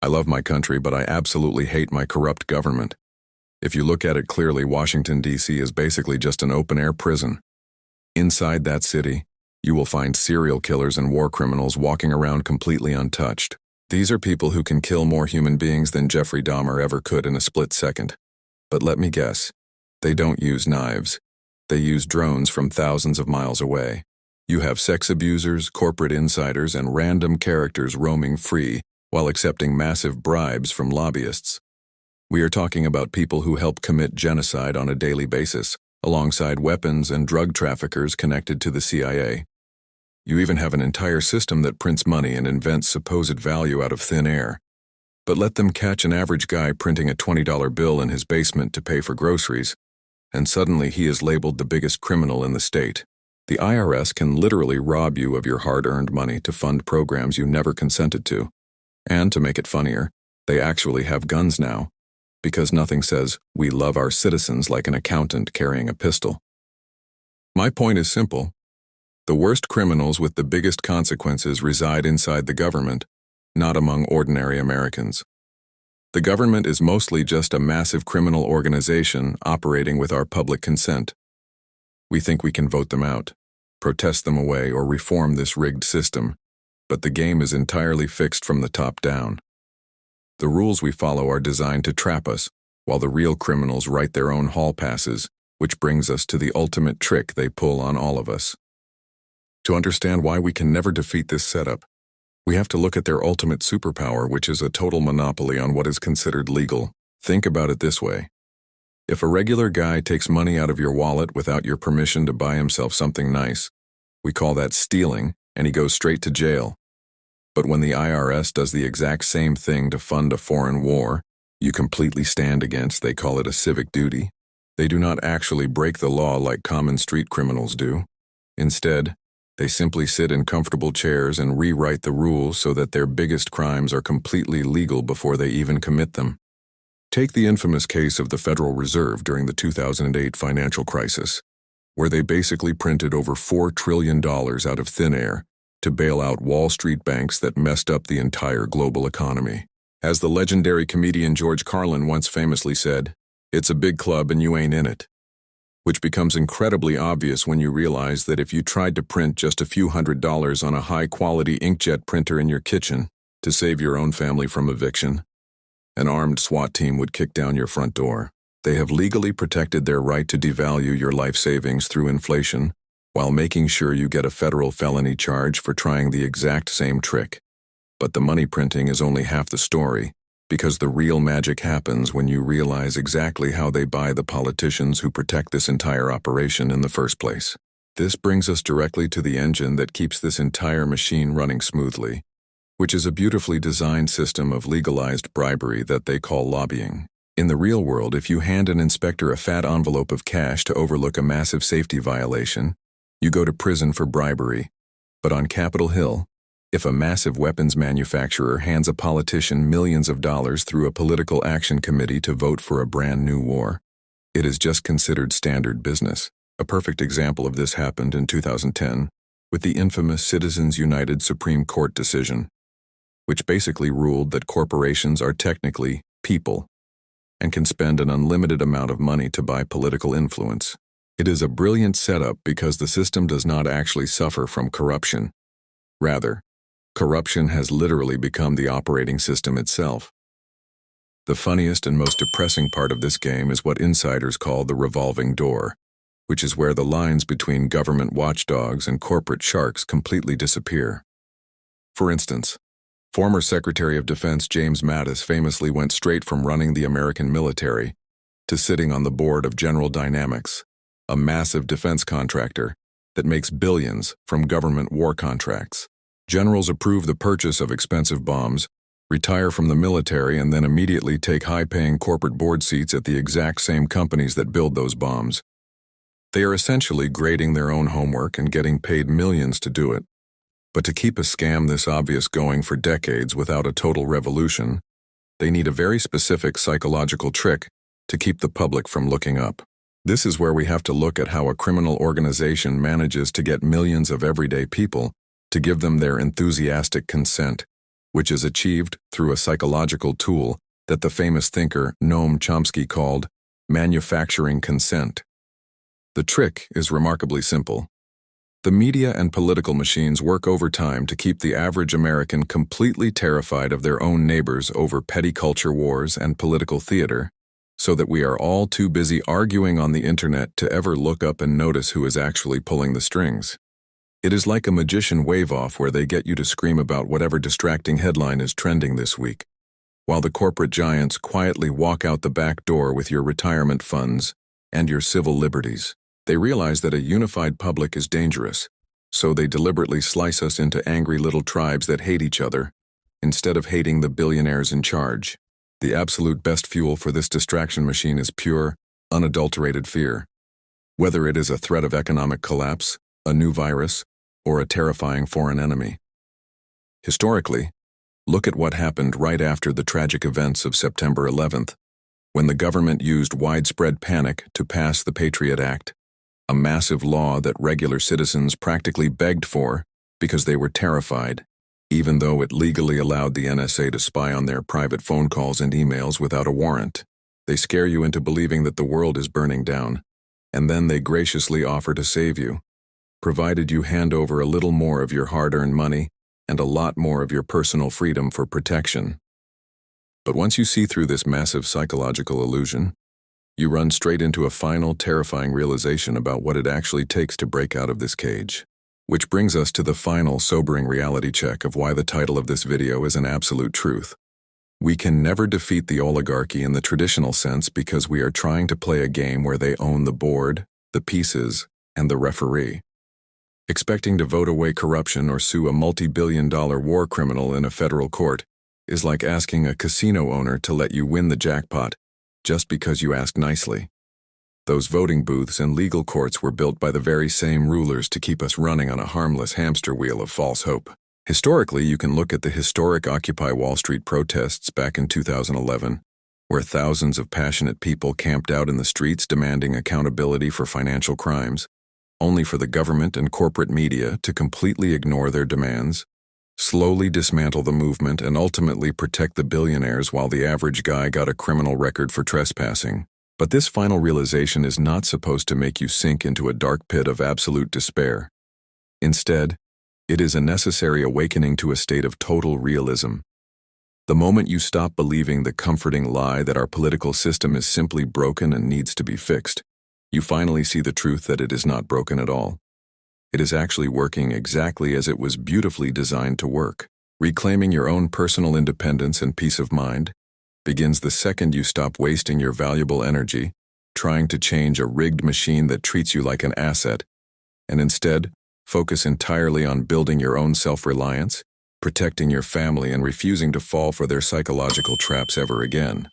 I love my country, but I absolutely hate my corrupt government. If you look at it clearly, Washington, D.C. is basically just an open-air prison. Inside that city, you will find serial killers and war criminals walking around completely untouched. These are people who can kill more human beings than Jeffrey Dahmer ever could in a split second. But let me guess, they don't use knives. They use drones from thousands of miles away. You have sex abusers, corporate insiders, and random characters roaming free while accepting massive bribes from lobbyists. We are talking about people who help commit genocide on a daily basis, alongside weapons and drug traffickers connected to the CIA. You even have an entire system that prints money and invents supposed value out of thin air. But let them catch an average guy printing a $20 bill in his basement to pay for groceries, and suddenly he is labeled the biggest criminal in the state. The IRS can literally rob you of your hard-earned money to fund programs you never consented to. And to make it funnier, they actually have guns now, because nothing says, "We love our citizens," like an accountant carrying a pistol. My point is simple. The worst criminals with the biggest consequences reside inside the government, not among ordinary Americans. The government is mostly just a massive criminal organization operating with our public consent. We think we can vote them out, protest them away, or reform this rigged system, but the game is entirely fixed from the top down. The rules we follow are designed to trap us, while the real criminals write their own hall passes, which brings us to the ultimate trick they pull on all of us. To understand why we can never defeat this setup, we have to look at their ultimate superpower, which is a total monopoly on what is considered legal. Think about it this way. If a regular guy takes money out of your wallet without your permission to buy himself something nice, we call that stealing, and he goes straight to jail. But when the IRS does the exact same thing to fund a foreign war you completely stand against, they call it a civic duty. They do not actually break the law like common street criminals do. Instead, they simply sit in comfortable chairs and rewrite the rules so that their biggest crimes are completely legal before they even commit them. Take the infamous case of the Federal Reserve during the 2008 financial crisis, where they basically printed over $4 trillion out of thin air to bail out Wall Street banks that messed up the entire global economy. As the legendary comedian George Carlin once famously said, "It's a big club and you ain't in it." Which becomes incredibly obvious when you realize that if you tried to print just a few $100s on a high-quality inkjet printer in your kitchen to save your own family from eviction, an armed SWAT team would kick down your front door. They have legally protected their right to devalue your life savings through inflation, while making sure you get a federal felony charge for trying the exact same trick. But the money printing is only half the story, because the real magic happens when you realize exactly how they buy the politicians who protect this entire operation in the first place. This brings us directly to the engine that keeps this entire machine running smoothly, which is a beautifully designed system of legalized bribery that they call lobbying. In the real world, if you hand an inspector a fat envelope of cash to overlook a massive safety violation, you go to prison for bribery. But on Capitol Hill, if a massive weapons manufacturer hands a politician millions of dollars through a political action committee to vote for a brand new war, it is just considered standard business. A perfect example of this happened in 2010 with the infamous Citizens United Supreme Court decision, which basically ruled that corporations are technically people and can spend an unlimited amount of money to buy political influence. It is a brilliant setup because the system does not actually suffer from corruption. Rather, corruption has literally become the operating system itself. The funniest and most depressing part of this game is what insiders call the revolving door, which is where the lines between government watchdogs and corporate sharks completely disappear. For instance, former Secretary of Defense James Mattis famously went straight from running the American military to sitting on the board of General Dynamics, a massive defense contractor that makes billions from government war contracts. Generals approve the purchase of expensive bombs, retire from the military, and then immediately take high-paying corporate board seats at the exact same companies that build those bombs. They are essentially grading their own homework and getting paid millions to do it. But to keep a scam this obvious going for decades without a total revolution, they need a very specific psychological trick to keep the public from looking up. This is where we have to look at how a criminal organization manages to get millions of everyday people to give them their enthusiastic consent which is achieved through a psychological tool that the famous thinker Noam Chomsky called manufacturing consent. The trick is remarkably simple. The media and political machines work overtime to keep the average American completely terrified of their own neighbors over petty culture wars and political theater, so that we are all too busy arguing on the internet to ever look up and notice who is actually pulling the strings. It is like a magician wave-off where they get you to scream about whatever distracting headline is trending this week, while the corporate giants quietly walk out the back door with your retirement funds and your civil liberties. They realize that a unified public is dangerous, so they deliberately slice us into angry little tribes that hate each other, instead of hating the billionaires in charge. The absolute best fuel for this distraction machine is pure, unadulterated fear. Whether it is a threat of economic collapse, a new virus, or a terrifying foreign enemy. Historically, look at what happened right after the tragic events of September 11th, when the government used widespread panic to pass the Patriot Act, a massive law that regular citizens practically begged for because they were terrified, even though it legally allowed the NSA to spy on their private phone calls and emails without a warrant. They scare you into believing that the world is burning down, and then they graciously offer to save you, provided you hand over a little more of your hard-earned money and a lot more of your personal freedom for protection. But once you see through this massive psychological illusion, you run straight into a final, terrifying realization about what it actually takes to break out of this cage. Which brings us to the final, sobering reality check of why the title of this video is an absolute truth. We can never defeat the oligarchy in the traditional sense because we are trying to play a game where they own the board, the pieces, and the referee. Expecting to vote away corruption or sue a multi-billion-dollar war criminal in a federal court is like asking a casino owner to let you win the jackpot just because you asked nicely. Those voting booths and legal courts were built by the very same rulers to keep us running on a harmless hamster wheel of false hope. Historically, you can look at the historic Occupy Wall Street protests back in 2011, where thousands of passionate people camped out in the streets demanding accountability for financial crimes, only for the government and corporate media to completely ignore their demands, slowly dismantle the movement, and ultimately protect the billionaires while the average guy got a criminal record for trespassing. But this final realization is not supposed to make you sink into a dark pit of absolute despair. Instead, it is a necessary awakening to a state of total realism. The moment you stop believing the comforting lie that our political system is simply broken and needs to be fixed, you finally see the truth that it is not broken at all. It is actually working exactly as it was beautifully designed to work. Reclaiming your own personal independence and peace of mind begins the second you stop wasting your valuable energy trying to change a rigged machine that treats you like an asset, and instead focus entirely on building your own self-reliance, protecting your family, and refusing to fall for their psychological traps ever again.